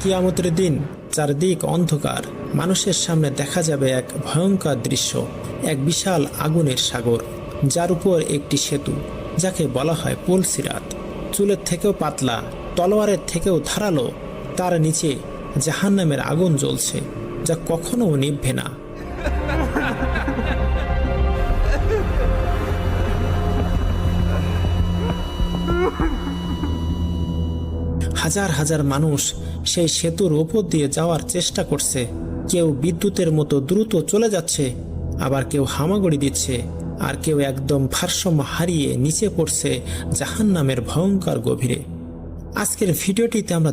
কিয়ামতের দিন চারদিক অন্ধকার, মানুষের সামনে দেখা যাবে এক ভয়ঙ্কর দৃশ্য, এক বিশাল আগুনের সাগর, যার উপর একটি সেতু, যাকে বলা হয় পুল সিরাত। চুলের থেকেও পাতলা, তলোয়ারের থেকেও ধারালো, তার নিচে জাহান্নামের আগুন জ্বলছে, যা কখনো নিভবে না। হাজার হাজার মানুষ সেই সেতুর ওপর দিয়ে যাওয়ার চেষ্টা করছে। কেউ বিদ্যুতের মতো দ্রুত চলে যাচ্ছে, আবার কেউ হামাগুড়ি দিচ্ছে, আর কেউ একদম ভারসাম্য হারিয়ে নিচে পড়ছে জাহান্নামের ভয়ঙ্কর গভীরে। আজকের ভিডিওটিতে আমরা